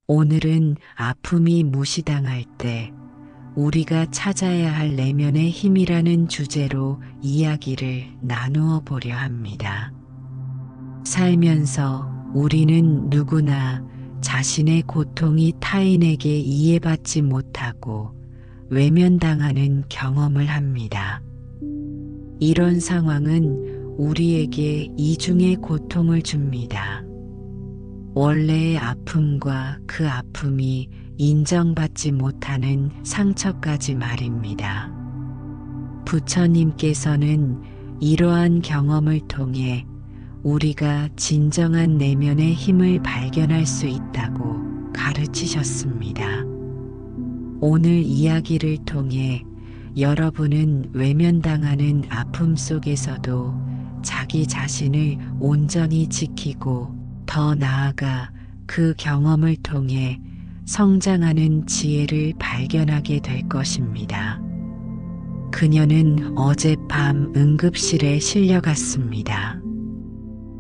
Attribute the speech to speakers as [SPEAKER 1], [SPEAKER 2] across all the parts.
[SPEAKER 1] 오늘은 아픔이 무시당할 때 우리가 찾아야 할 내면의 힘이라는 주제로 이야기를 나누어 보려 합니다. 살면서 우리는 누구나 자신의 고통이 타인에게 이해받지 못하고 외면당하는 경험을 합니다. 이런 상황은 우리에게 이중의 고통을 줍니다. 원래의 아픔과 그 아픔이 인정받지 못하는 상처까지 말입니다. 부처님께서는 이러한 경험을 통해 우리가 진정한 내면의 힘을 발견할 수 있다고 가르치셨습니다. 오늘 이야기를 통해 여러분은 외면당하는 아픔 속에서도 자기 자신을 온전히 지키고 더 나아가 그 경험을 통해 성장하는 지혜를 발견하게 될 것입니다. 그녀는 어젯밤 응급실에 실려갔습니다.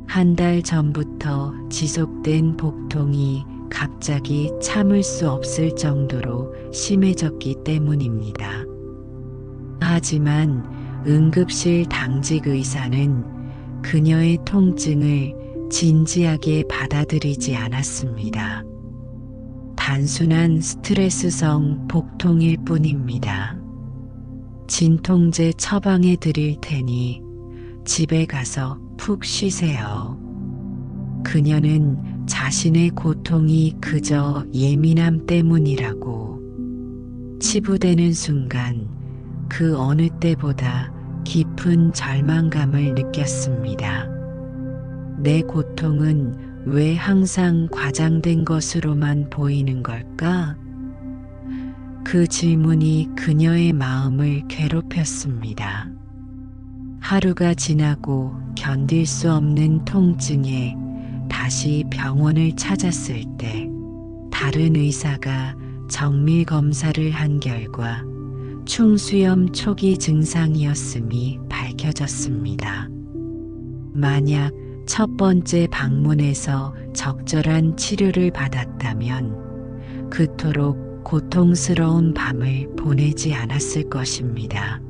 [SPEAKER 1] 한 달 전부터 지속된 복통이 갑자기 참을 수 없을 정도로 심해졌기 때문입니다. 하지만 응급실 당직 의사는 그녀의 통증을 진지하게 받아들이지 않았습니다. 단순한 스트레스성 복통일 뿐입니다. 진통제 처방해 드릴 테니 집에 가서 푹 쉬세요. 그녀는 자신의 고통이 그저 예민함 때문이라고 치부되는 순간 그 어느 때보다 깊은 절망감을 느꼈습니다. 내 고통은 왜 항상 과장된 것으로만 보이는 걸까? 그 질문이 그녀의 마음을 괴롭혔습니다. 하루가 지나고 견딜 수 없는 통증에 다시 병원을 찾았을 때 다른 의사가 정밀 검사를 한 결과 충수염 초기 증상이었음이 밝혀졌습니다. 만약 첫 번째 방문에서 적절한 치료를 받았다면 그토록 고통스러운 밤을 보내지 않았을 것입니다.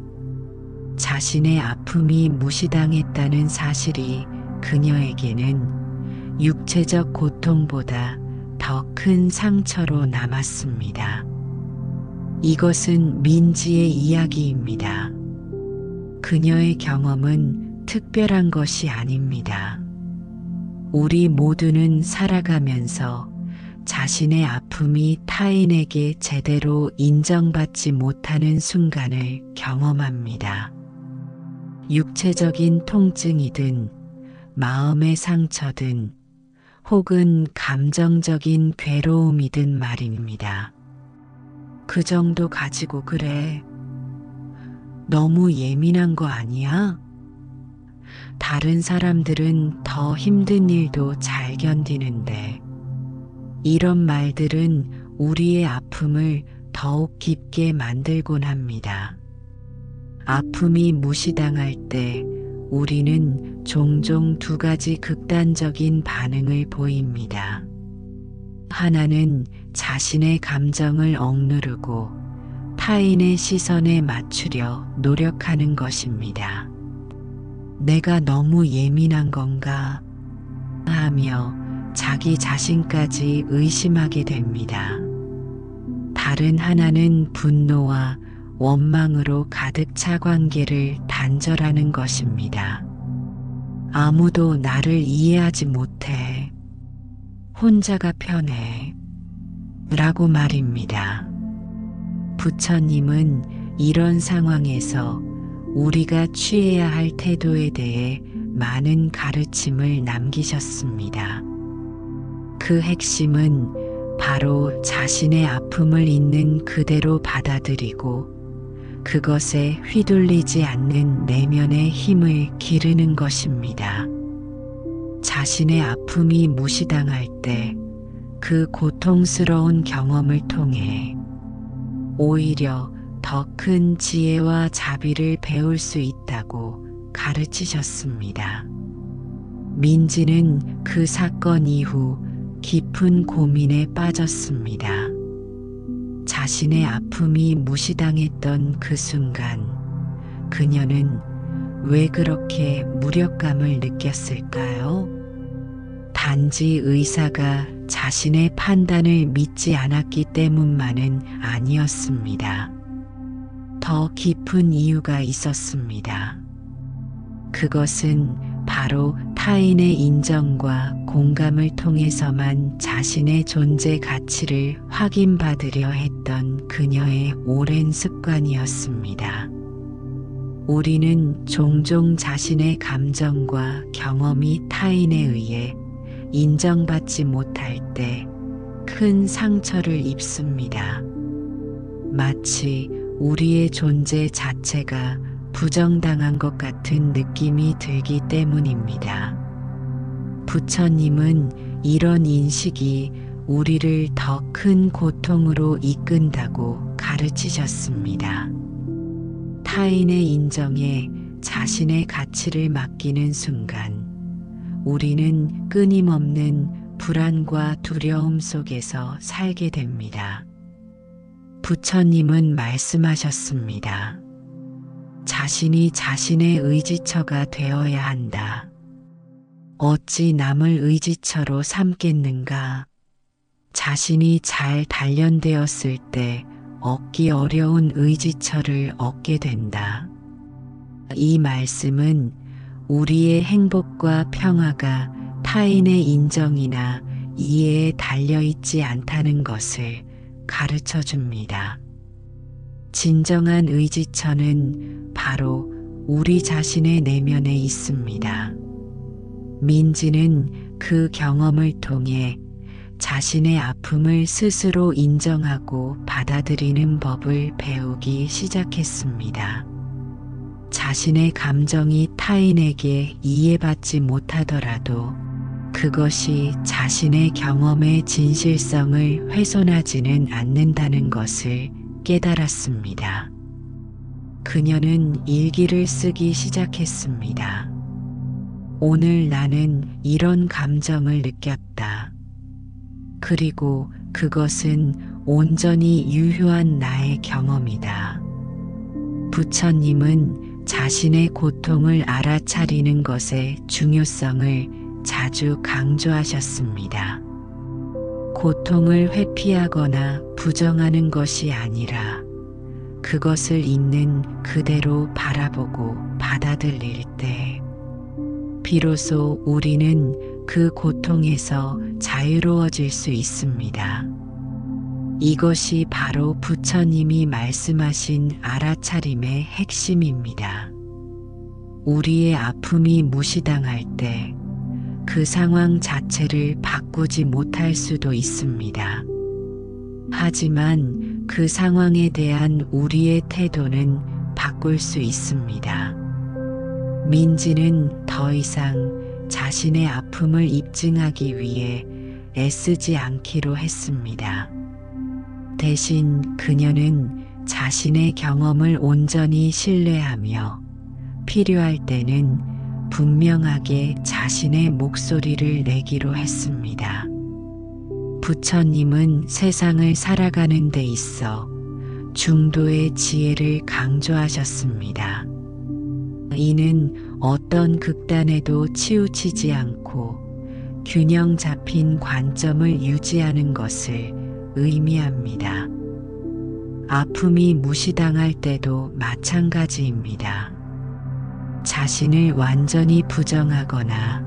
[SPEAKER 1] 자신의 아픔이 무시당했다는 사실이 그녀에게는 육체적 고통보다 더 큰 상처로 남았습니다. 이것은 민지의 이야기입니다. 그녀의 경험은 특별한 것이 아닙니다. 우리 모두는 살아가면서 자신의 아픔이 타인에게 제대로 인정받지 못하는 순간을 경험합니다. 육체적인 통증이든 마음의 상처든 혹은 감정적인 괴로움이든 말입니다. 그 정도 가지고 그래. 너무 예민한 거 아니야? 다른 사람들은 더 힘든 일도 잘 견디는데 이런 말들은 우리의 아픔을 더욱 깊게 만들곤 합니다. 아픔이 무시당할 때 우리는 종종 두 가지 극단적인 반응을 보입니다. 하나는 자신의 감정을 억누르고 타인의 시선에 맞추려 노력하는 것입니다. 내가 너무 예민한 건가 하며 자기 자신까지 의심하게 됩니다. 다른 하나는 분노와 원망으로 가득 차 관계를 단절하는 것입니다. 아무도 나를 이해하지 못해. 혼자가 편해. 라고 말입니다. 부처님은 이런 상황에서 우리가 취해야 할 태도에 대해 많은 가르침을 남기셨습니다. 그 핵심은 바로 자신의 아픔을 있는 그대로 받아들이고 그것에 휘둘리지 않는 내면의 힘을 기르는 것입니다. 자신의 아픔이 무시당할 때 그 고통스러운 경험을 통해 오히려 더 큰 지혜와 자비를 배울 수 있다고 가르치셨습니다. 민지는 그 사건 이후 깊은 고민에 빠졌습니다. 자신의 아픔이 무시당했던 그 순간, 그녀는 왜 그렇게 무력감을 느꼈을까요? 단지 의사가 자신의 판단을 믿지 않았기 때문만은 아니었습니다. 더 깊은 이유가 있었습니다. 그것은 바로 타인의 인정과 공감을 통해서만 자신의 존재 가치를 확인받으려 했던 그녀의 오랜 습관이었습니다. 우리는 종종 자신의 감정과 경험이 타인에 의해 인정받지 못할 때 큰 상처를 입습니다. 마치 우리의 존재 자체가 부정당한 것 같은 느낌이 들기 때문입니다. 부처님은 이런 인식이 우리를 더 큰 고통으로 이끈다고 가르치셨습니다. 타인의 인정에 자신의 가치를 맡기는 순간, 우리는 끊임없는 불안과 두려움 속에서 살게 됩니다. 부처님은 말씀하셨습니다. 자신이 자신의 의지처가 되어야 한다. 어찌 남을 의지처로 삼겠는가? 자신이 잘 단련되었을 때 얻기 어려운 의지처를 얻게 된다. 이 말씀은 우리의 행복과 평화가 타인의 인정이나 이해에 달려있지 않다는 것을 가르쳐 줍니다. 진정한 의지처는 바로 우리 자신의 내면에 있습니다. 민지는 그 경험을 통해 자신의 아픔을 스스로 인정하고 받아들이는 법을 배우기 시작했습니다. 자신의 감정이 타인에게 이해받지 못하더라도 그것이 자신의 경험의 진실성을 훼손하지는 않는다는 것을 깨달았습니다. 그녀는 일기를 쓰기 시작했습니다. 오늘 나는 이런 감정을 느꼈다. 그리고 그것은 온전히 유효한 나의 경험이다. 부처님은 자신의 고통을 알아차리는 것의 중요성을 자주 강조하셨습니다. 고통을 회피하거나 부정하는 것이 아니라 그것을 있는 그대로 바라보고 받아들일 때 비로소 우리는 그 고통에서 자유로워질 수 있습니다. 이것이 바로 부처님이 말씀하신 알아차림의 핵심입니다. 우리의 아픔이 무시당할 때 그 상황 자체를 바꾸지 못할 수도 있습니다. 하지만 그 상황에 대한 우리의 태도는 바꿀 수 있습니다. 민지는 더 이상 자신의 아픔을 입증하기 위해 애쓰지 않기로 했습니다. 대신 그녀는 자신의 경험을 온전히 신뢰하며 필요할 때는 분명하게 자신의 목소리를 내기로 했습니다. 부처님은 세상을 살아가는 데 있어 중도의 지혜를 강조하셨습니다. 이는 어떤 극단에도 치우치지 않고 균형 잡힌 관점을 유지하는 것을 의미합니다. 아픔이 무시당할 때도 마찬가지입니다. 자신을 완전히 부정하거나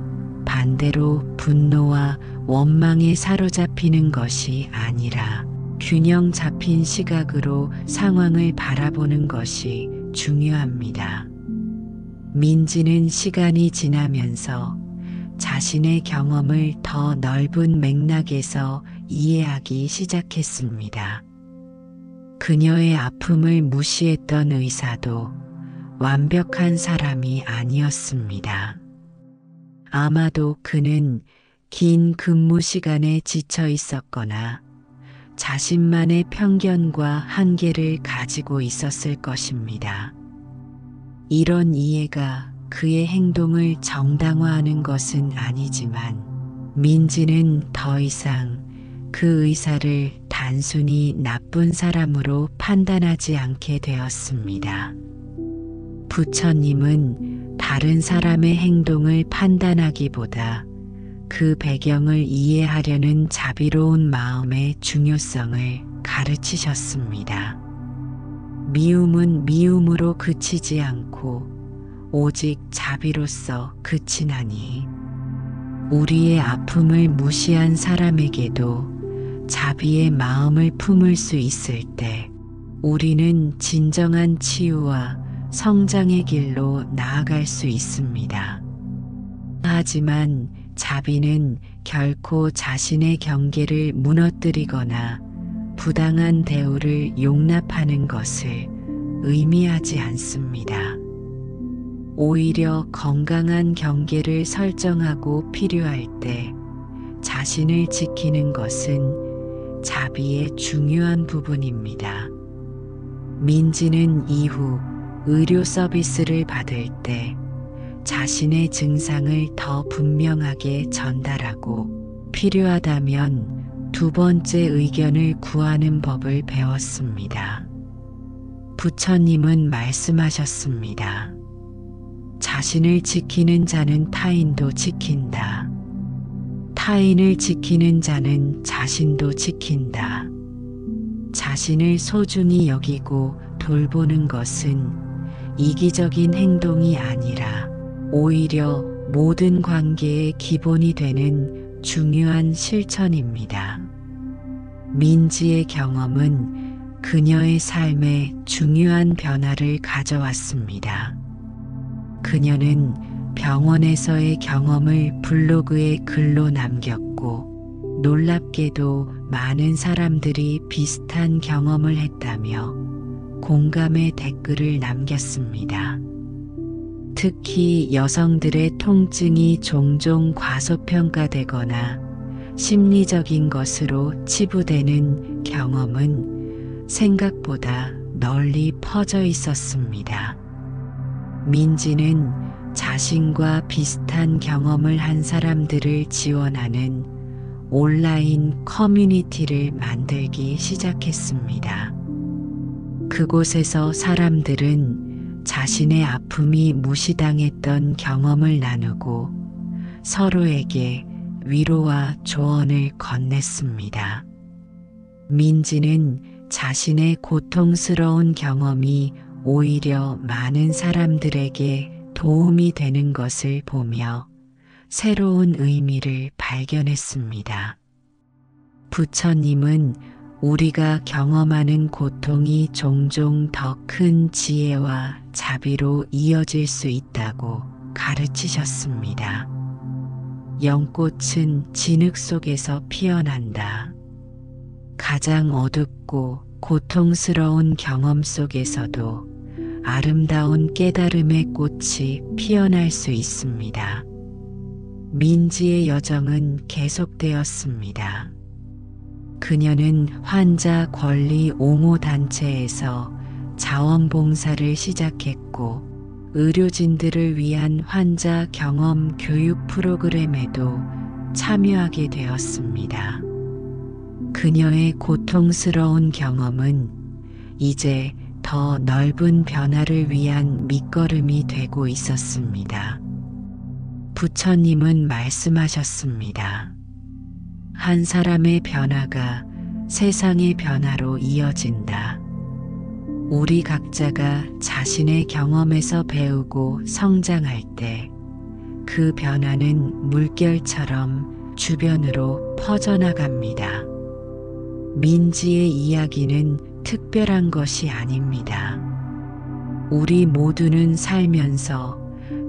[SPEAKER 1] 반대로 분노와 원망에 사로잡히는 것이 아니라 균형 잡힌 시각으로 상황을 바라보는 것이 중요합니다. 민지는 시간이 지나면서 자신의 경험을 더 넓은 맥락에서 이해하기 시작했습니다. 그녀의 아픔을 무시했던 의사도 완벽한 사람이 아니었습니다. 아마도 그는 긴 근무 시간에 지쳐 있었거나 자신만의 편견과 한계를 가지고 있었을 것입니다. 이런 이해가 그의 행동을 정당화하는 것은 아니지만 민지는 더 이상 그 의사를 단순히 나쁜 사람으로 판단하지 않게 되었습니다. 부처님은 다른 사람의 행동을 판단하기보다 그 배경을 이해하려는 자비로운 마음의 중요성을 가르치셨습니다. 미움은 미움으로 그치지 않고 오직 자비로써 그치나니 우리의 아픔을 무시한 사람에게도 자비의 마음을 품을 수 있을 때 우리는 진정한 치유와 성장의 길로 나아갈 수 있습니다. 하지만 자비는 결코 자신의 경계를 무너뜨리거나 부당한 대우를 용납하는 것을 의미하지 않습니다. 오히려 건강한 경계를 설정하고 필요할 때 자신을 지키는 것은 자비의 중요한 부분입니다. 민지는 이후 의료 서비스를 받을 때 자신의 증상을 더 분명하게 전달하고 필요하다면 두 번째 의견을 구하는 법을 배웠습니다. 부처님은 말씀하셨습니다. 자신을 지키는 자는 타인도 지킨다. 타인을 지키는 자는 자신도 지킨다. 자신을 소중히 여기고 돌보는 것은 이기적인 행동이 아니라 오히려 모든 관계의 기본이 되는 중요한 실천입니다. 민지의 경험은 그녀의 삶에 중요한 변화를 가져왔습니다. 그녀는 병원에서의 경험을 블로그에 글로 남겼고 놀랍게도 많은 사람들이 비슷한 경험을 했다며 공감의 댓글을 남겼습니다. 특히 여성들의 통증이 종종 과소평가되거나 심리적인 것으로 치부되는 경험은 생각보다 널리 퍼져 있었습니다. 민지는 자신과 비슷한 경험을 한 사람들을 지원하는 온라인 커뮤니티를 만들기 시작했습니다. 그곳에서 사람들은 자신의 아픔이 무시당했던 경험을 나누고 서로에게 위로와 조언을 건넸습니다. 민지는 자신의 고통스러운 경험이 오히려 많은 사람들에게 도움이 되는 것을 보며 새로운 의미를 발견했습니다. 부처님은 우리가 경험하는 고통이 종종 더 큰 지혜와 자비로 이어질 수 있다고 가르치셨습니다. 연꽃은 진흙 속에서 피어난다. 가장 어둡고 고통스러운 경험 속에서도 아름다운 깨달음의 꽃이 피어날 수 있습니다. 민지의 여정은 계속되었습니다. 그녀는 환자 권리 옹호 단체에서 자원봉사를 시작했고 의료진들을 위한 환자 경험 교육 프로그램에도 참여하게 되었습니다. 그녀의 고통스러운 경험은 이제 더 넓은 변화를 위한 밑거름이 되고 있었습니다. 부처님은 말씀하셨습니다. 한 사람의 변화가 세상의 변화로 이어진다. 우리 각자가 자신의 경험에서 배우고 성장할 때 그 변화는 물결처럼 주변으로 퍼져나갑니다. 민지의 이야기는 특별한 것이 아닙니다. 우리 모두는 살면서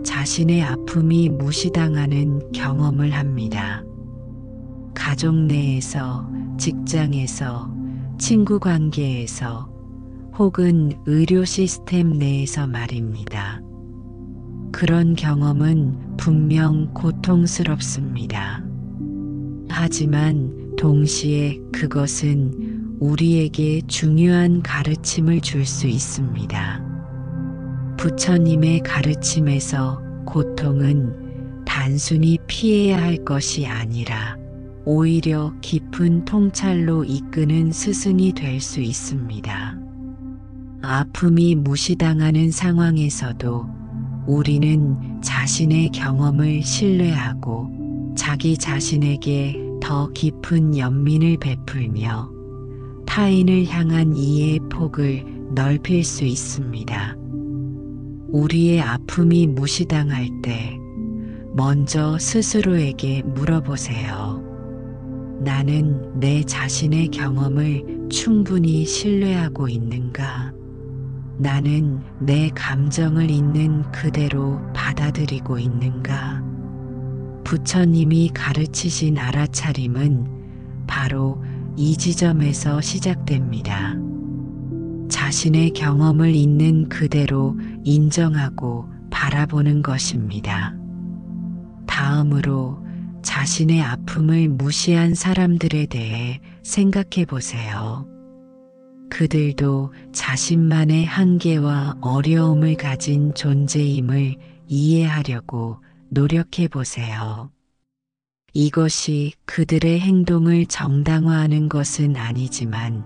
[SPEAKER 1] 자신의 아픔이 무시당하는 경험을 합니다. 가족 내에서, 직장에서, 친구 관계에서, 혹은 의료 시스템 내에서 말입니다. 그런 경험은 분명 고통스럽습니다. 하지만 동시에 그것은 우리에게 중요한 가르침을 줄 수 있습니다. 부처님의 가르침에서 고통은 단순히 피해야 할 것이 아니라 오히려 깊은 통찰로 이끄는 스승이 될 수 있습니다. 아픔이 무시당하는 상황에서도 우리는 자신의 경험을 신뢰하고 자기 자신에게 더 깊은 연민을 베풀며 타인을 향한 이해의 폭을 넓힐 수 있습니다. 우리의 아픔이 무시당할 때 먼저 스스로에게 물어보세요. 나는 내 자신의 경험을 충분히 신뢰하고 있는가? 나는 내 감정을 있는 그대로 받아들이고 있는가? 부처님이 가르치신 알아차림은 바로 이 지점에서 시작됩니다. 자신의 경험을 있는 그대로 인정하고 바라보는 것입니다. 다음으로 자신의 아픔을 무시한 사람들에 대해 생각해 보세요. 그들도 자신만의 한계와 어려움을 가진 존재임을 이해하려고 노력해 보세요. 이것이 그들의 행동을 정당화하는 것은 아니지만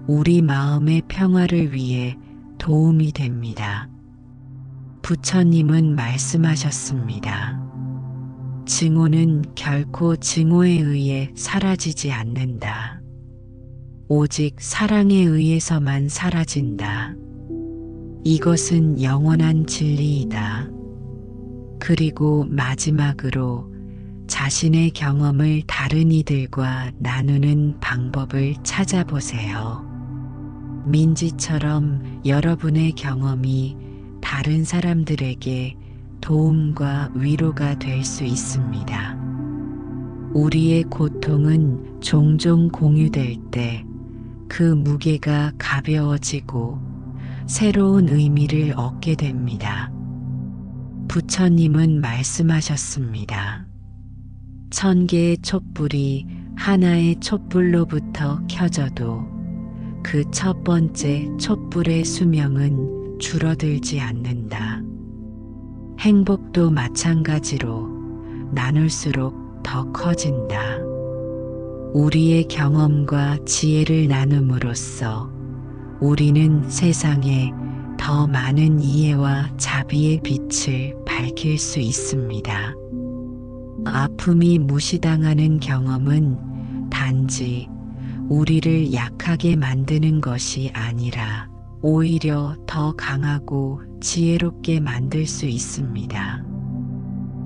[SPEAKER 1] 우리 마음의 평화를 위해 도움이 됩니다. 부처님은 말씀하셨습니다. 증오는 결코 증오에 의해 사라지지 않는다. 오직 사랑에 의해서만 사라진다. 이것은 영원한 진리이다. 그리고 마지막으로 자신의 경험을 다른 이들과 나누는 방법을 찾아보세요. 민지처럼 여러분의 경험이 다른 사람들에게 도움과 위로가 될 수 있습니다. 우리의 고통은 종종 공유될 때 그 무게가 가벼워지고 새로운 의미를 얻게 됩니다. 부처님은 말씀하셨습니다. 1000개의 촛불이 하나의 촛불로부터 켜져도 그 첫 번째 촛불의 수명은 줄어들지 않는다. 행복도 마찬가지로 나눌수록 더 커진다. 우리의 경험과 지혜를 나눔으로써 우리는 세상에 더 많은 이해와 자비의 빛을 밝힐 수 있습니다. 아픔이 무시당하는 경험은 단지 우리를 약하게 만드는 것이 아니라 오히려 더 강하고 지혜롭게 만들 수 있습니다.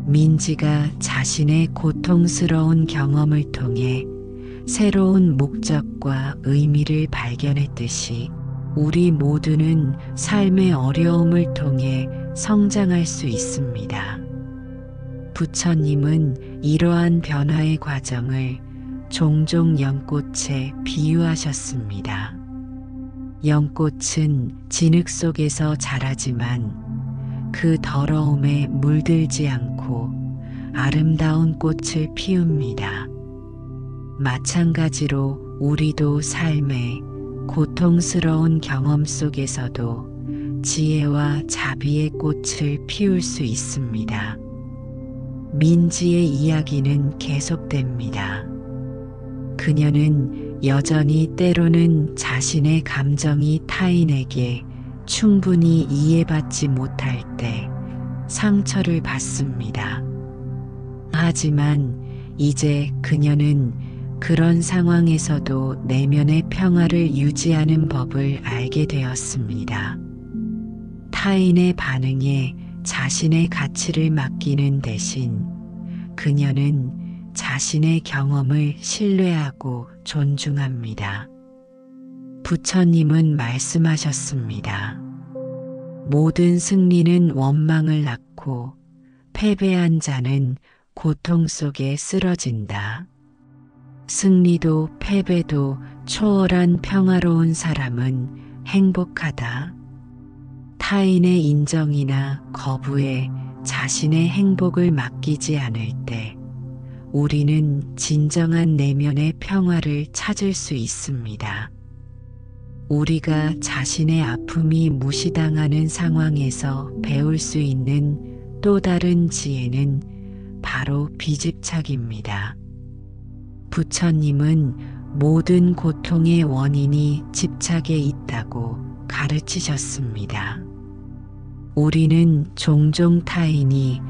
[SPEAKER 1] 민지가 자신의 고통스러운 경험을 통해 새로운 목적과 의미를 발견했듯이 우리 모두는 삶의 어려움을 통해 성장할 수 있습니다. 부처님은 이러한 변화의 과정을 종종 연꽃에 비유하셨습니다. 연꽃은 진흙 속에서 자라지만 그 더러움에 물들지 않고 아름다운 꽃을 피웁니다. 마찬가지로 우리도 삶의 고통스러운 경험 속에서도 지혜와 자비의 꽃을 피울 수 있습니다. 민지의 이야기는 계속됩니다. 그녀는 여전히 때로는 자신의 감정이 타인에게 충분히 이해받지 못할 때 상처를 받습니다. 하지만 이제 그녀는 그런 상황에서도 내면의 평화를 유지하는 법을 알게 되었습니다. 타인의 반응에 자신의 가치를 맡기는 대신 그녀는 자신의 경험을 신뢰하고 존중합니다. 부처님은 말씀하셨습니다. 모든 승리는 원망을 낳고 패배한 자는 고통 속에 쓰러진다. 승리도 패배도 초월한 평화로운 사람은 행복하다. 타인의 인정이나 거부에 자신의 행복을 맡기지 않을 때 우리는 진정한 내면의 평화를 찾을 수 있습니다. 우리가 자신의 아픔이 무시당하는 상황에서 배울 수 있는 또 다른 지혜는 바로 비집착입니다. 부처님은 모든 고통의 원인이 집착에 있다고 가르치셨습니다. 우리는 종종 타인이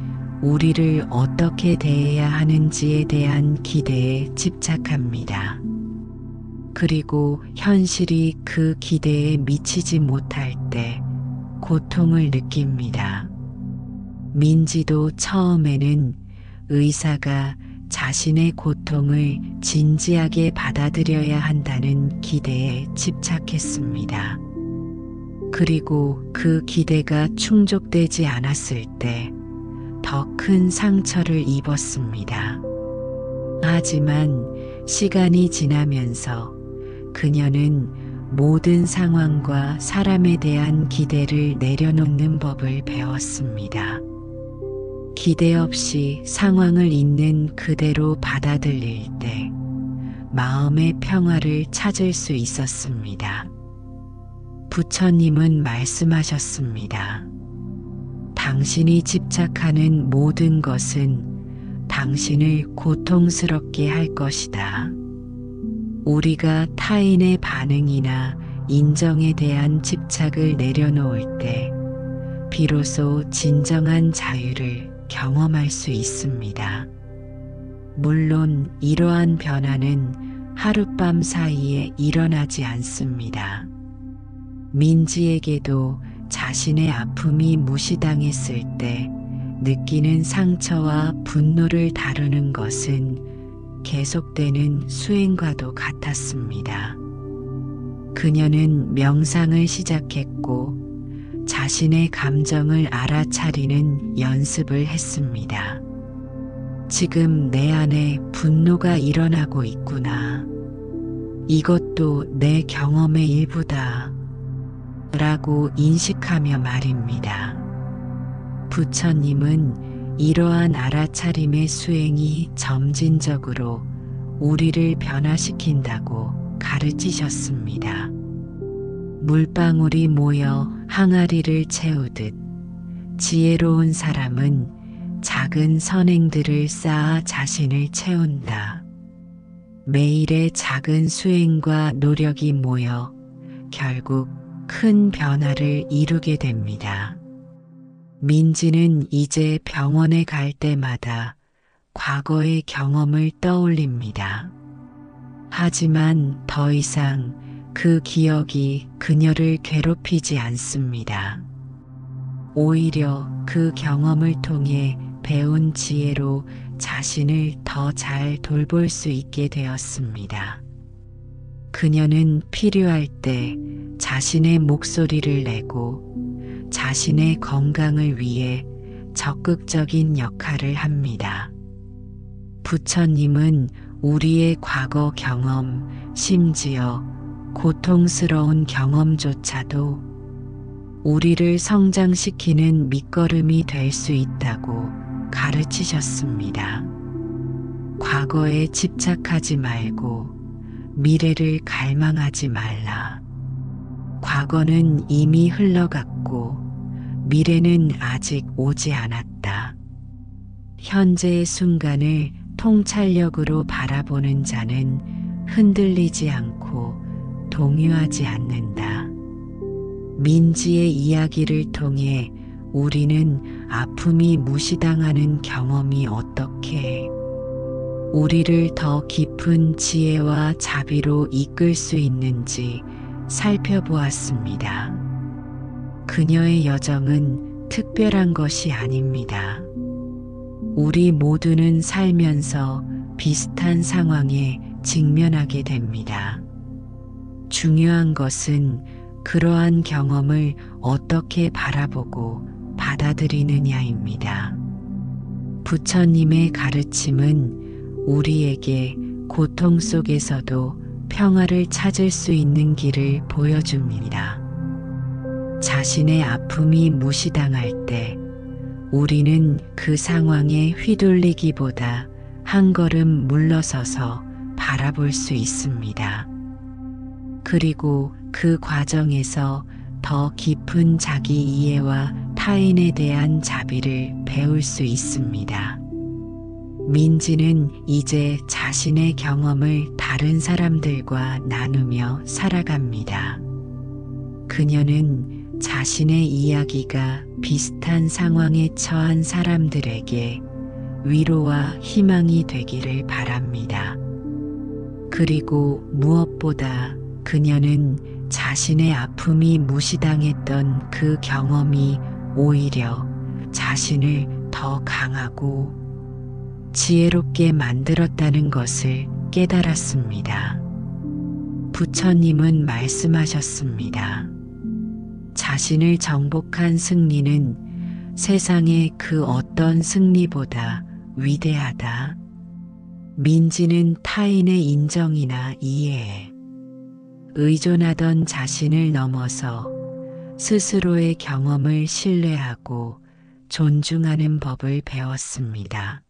[SPEAKER 1] 우리를 어떻게 대해야 하는지에 대한 기대에 집착합니다. 그리고 현실이 그 기대에 미치지 못할 때 고통을 느낍니다. 민지도 처음에는 의사가 자신의 고통을 진지하게 받아들여야 한다는 기대에 집착했습니다. 그리고 그 기대가 충족되지 않았을 때 더 큰 상처를 입었습니다. 하지만 시간이 지나면서 그녀는 모든 상황과 사람에 대한 기대를 내려놓는 법을 배웠습니다. 기대 없이 상황을 있는 그대로 받아들일 때 마음의 평화를 찾을 수 있었습니다. 부처님은 말씀하셨습니다. 당신이 집착하는 모든 것은 당신을 고통스럽게 할 것이다. 우리가 타인의 반응이나 인정에 대한 집착을 내려놓을 때 비로소 진정한 자유를 경험할 수 있습니다. 물론 이러한 변화는 하룻밤 사이에 일어나지 않습니다. 민지에게도 자신의 아픔이 무시당했을 때 느끼는 상처와 분노를 다루는 것은 계속되는 수행과도 같았습니다. 그녀는 명상을 시작했고 자신의 감정을 알아차리는 연습을 했습니다. 지금 내 안에 분노가 일어나고 있구나. 이것도 내 경험의 일부다. 라고 인식하며 말입니다. 부처님은 이러한 알아차림의 수행이 점진적으로 우리를 변화시킨다고 가르치셨습니다. 물방울이 모여 항아리를 채우듯 지혜로운 사람은 작은 선행들을 쌓아 자신을 채운다. 매일의 작은 수행과 노력이 모여 결국 큰 변화를 이루게 됩니다. 민지는 이제 병원에 갈 때마다 과거의 경험을 떠올립니다. 하지만 더 이상 그 기억이 그녀를 괴롭히지 않습니다. 오히려 그 경험을 통해 배운 지혜로 자신을 더 잘 돌볼 수 있게 되었습니다. 그녀는 필요할 때 자신의 목소리를 내고 자신의 건강을 위해 적극적인 역할을 합니다. 부처님은 우리의 과거 경험, 심지어 고통스러운 경험조차도 우리를 성장시키는 밑거름이 될 수 있다고 가르치셨습니다. 과거에 집착하지 말고 미래를 갈망하지 말라. 과거는 이미 흘러갔고 미래는 아직 오지 않았다. 현재의 순간을 통찰력으로 바라보는 자는 흔들리지 않고 동요하지 않는다. 민지의 이야기를 통해 우리는 아픔이 무시당하는 경험이 어떻게 우리를 더 깊은 지혜와 자비로 이끌 수 있는지 살펴보았습니다. 그녀의 여정은 특별한 것이 아닙니다. 우리 모두는 살면서 비슷한 상황에 직면하게 됩니다. 중요한 것은 그러한 경험을 어떻게 바라보고 받아들이느냐입니다. 부처님의 가르침은 우리에게 고통 속에서도 평화를 찾을 수 있는 길을 보여줍니다. 자신의 아픔이 무시당할 때 우리는 그 상황에 휘둘리기보다 한 걸음 물러서서 바라볼 수 있습니다. 그리고 그 과정에서 더 깊은 자기 이해와 타인에 대한 자비를 배울 수 있습니다. 민지는 이제 자신의 경험을 다른 사람들과 나누며 살아갑니다. 그녀는 자신의 이야기가 비슷한 상황에 처한 사람들에게 위로와 희망이 되기를 바랍니다. 그리고 무엇보다 그녀는 자신의 아픔이 무시당했던 그 경험이 오히려 자신을 더 강하고 지혜롭게 만들었다는 것을 깨달았습니다. 부처님은 말씀하셨습니다. 자신을 정복한 승리는 세상의 그 어떤 승리보다 위대하다. 민지는 타인의 인정이나 이해에 의존하던 자신을 넘어서 스스로의 경험을 신뢰하고 존중하는 법을 배웠습니다.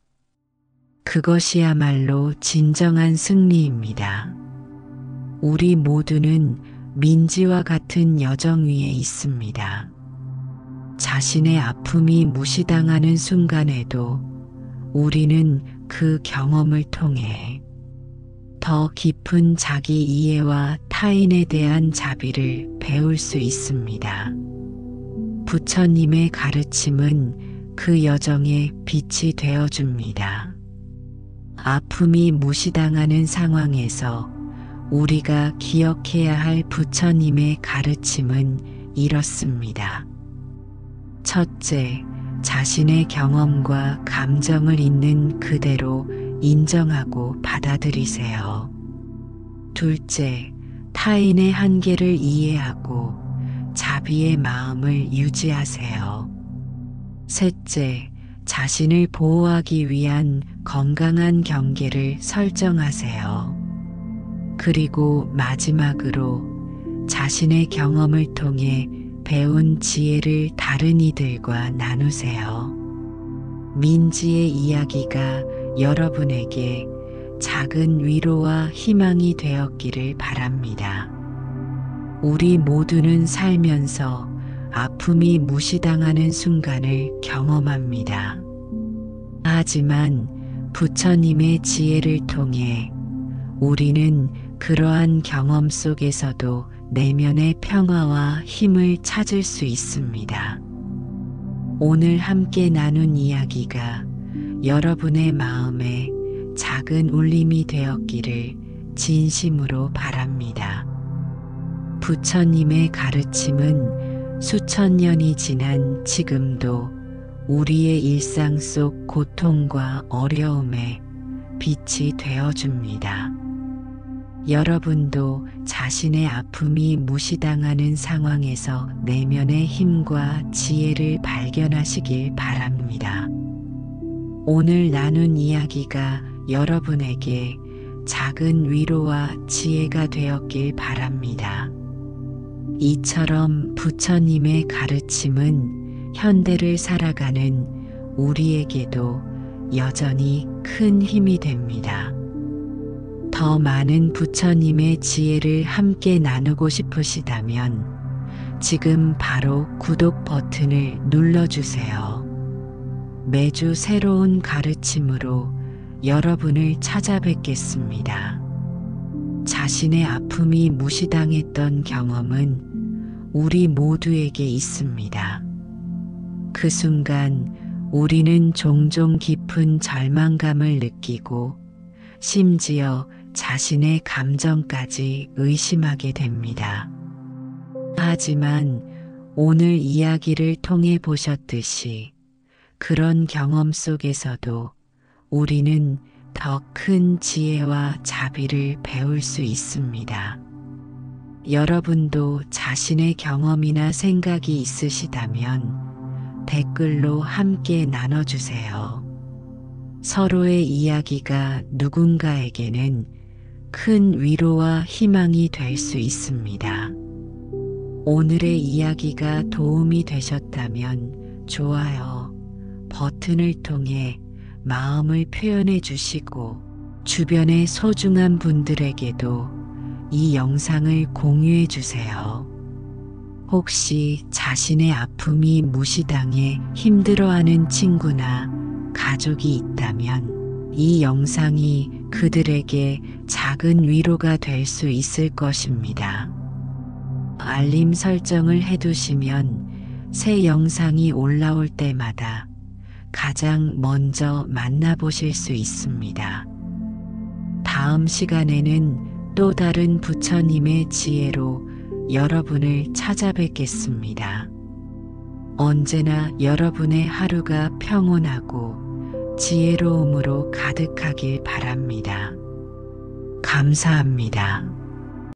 [SPEAKER 1] 그것이야말로 진정한 승리입니다. 우리 모두는 민지와 같은 여정 위에 있습니다. 자신의 아픔이 무시당하는 순간에도 우리는 그 경험을 통해 더 깊은 자기 이해와 타인에 대한 자비를 배울 수 있습니다. 부처님의 가르침은 그 여정에 빛이 되어줍니다. 아픔이 무시당하는 상황에서 우리가 기억해야 할 부처님의 가르침은 이렇습니다. 첫째, 자신의 경험과 감정을 있는 그대로 인정하고 받아들이세요. 둘째, 타인의 한계를 이해하고 자비의 마음을 유지하세요. 셋째, 자신을 보호하기 위한 건강한 경계를 설정하세요. 그리고 마지막으로 자신의 경험을 통해 배운 지혜를 다른 이들과 나누세요. 민지의 이야기가 여러분에게 작은 위로와 희망이 되었기를 바랍니다. 우리 모두는 살면서 아픔이 무시당하는 순간을 경험합니다. 하지만 부처님의 지혜를 통해 우리는 그러한 경험 속에서도 내면의 평화와 힘을 찾을 수 있습니다. 오늘 함께 나눈 이야기가 여러분의 마음에 작은 울림이 되었기를 진심으로 바랍니다. 부처님의 가르침은 수천 년이 지난 지금도 우리의 일상 속 고통과 어려움에 빛이 되어줍니다. 여러분도 자신의 아픔이 무시당하는 상황에서 내면의 힘과 지혜를 발견하시길 바랍니다. 오늘 나눈 이야기가 여러분에게 작은 위로와 지혜가 되었길 바랍니다. 이처럼 부처님의 가르침은 현대를 살아가는 우리에게도 여전히 큰 힘이 됩니다. 더 많은 부처님의 지혜를 함께 나누고 싶으시다면 지금 바로 구독 버튼을 눌러주세요. 매주 새로운 가르침으로 여러분을 찾아뵙겠습니다. 자신의 아픔이 무시당했던 경험은 우리 모두에게 있습니다. 그 순간 우리는 종종 깊은 절망감을 느끼고 심지어 자신의 감정까지 의심하게 됩니다. 하지만 오늘 이야기를 통해 보셨듯이 그런 경험 속에서도 우리는 더 큰 지혜와 자비를 배울 수 있습니다. 여러분도 자신의 경험이나 생각이 있으시다면 댓글로 함께 나눠주세요. 서로의 이야기가 누군가에게는 큰 위로와 희망이 될 수 있습니다. 오늘의 이야기가 도움이 되셨다면 좋아요 버튼을 통해 마음을 표현해 주시고 주변의 소중한 분들에게도 이 영상을 공유해 주세요. 혹시 자신의 아픔이 무시당해 힘들어하는 친구나 가족이 있다면 이 영상이 그들에게 작은 위로가 될 수 있을 것입니다. 알림 설정을 해두시면 새 영상이 올라올 때마다 가장 먼저 만나보실 수 있습니다. 다음 시간에는 또 다른 부처님의 지혜로 여러분을 찾아뵙겠습니다. 언제나 여러분의 하루가 평온하고 지혜로움으로 가득하길 바랍니다. 감사합니다.